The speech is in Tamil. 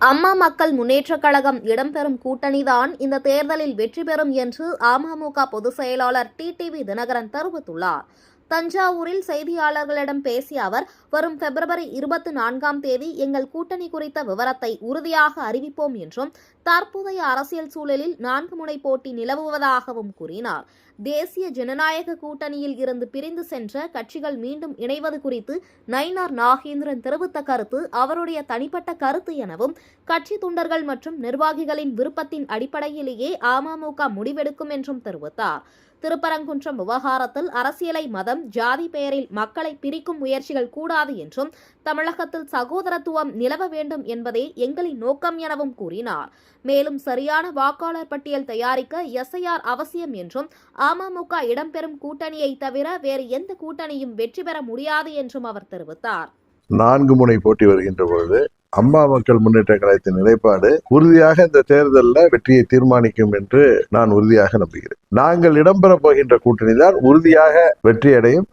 அம்மா மக்கள் முன்னேற்றக் கழகம் இடம்பெறும் கூட்டணிதான் இந்த தேர்தலில் வெற்றி பெறும் என்று அமமுக பொதுச் செயலாளர் டிடிவி தினகரன் தெரிவித்துள்ளார். தஞ்சாவூரில் செய்தியாளர்களிடம் பேசிய அவர், வரும் பிப்ரவரி 24ஆம் தேதி எங்கள் கூட்டணி குறித்த விவரத்தை உறுதியாக அறிவிப்போம் என்றும், தற்போதைய அரசியல் சூழலில் 4 முனை போட்டி நிலவுவதாகவும் கூறினார். தேசிய ஜனநாயக கூட்டணியில் இருந்து பிரிந்து சென்ற கட்சிகள் மீண்டும் இணைவது குறித்து நயினார் நாகேந்திரன் தெரிவித்த கருத்து அவருடைய தனிப்பட்ட கருத்து எனவும், கட்சி தொண்டர்கள் மற்றும் நிர்வாகிகளின் விருப்பத்தின் அடிப்படையிலேயே அமமுக முடிவெடுக்கும் என்றும் தெரிவித்தார். திருப்பரங்குன்றம் விவகாரத்தில் அரசியலை மதம், ஜாதி பெயரில் மக்களை பிரிக்கும் முயற்சிகள் கூடாது என்றும், தமிழகத்தில் சகோதரத்துவம் நிலவ வேண்டும் என்பதே எங்களின் நோக்கம் எனவும் கூறினார். மேலும் சரியான வாக்காளர் பட்டியல் தயாரிக்க SIR அவசியம் என்றும், அமமுக இடம்பெறும் கூட்டணியை தவிர வேறு எந்த கூட்டணியும் வெற்றி பெற முடியாது என்றும் அவர் தெரிவித்தார். 4 முனை போட்டி வருகின்ற பொழுது அம்மா மக்கள் முன்னேற்ற கழகத்தின் நிலைப்பாடு உறுதியாக இந்த தேர்தலில் வெற்றியை தீர்மானிக்கும் என்று நான் உறுதியாக நம்புகிறேன். நாங்கள் இடம்பெற போகின்ற கூட்டணி தான் உறுதியாக வெற்றியடையும்.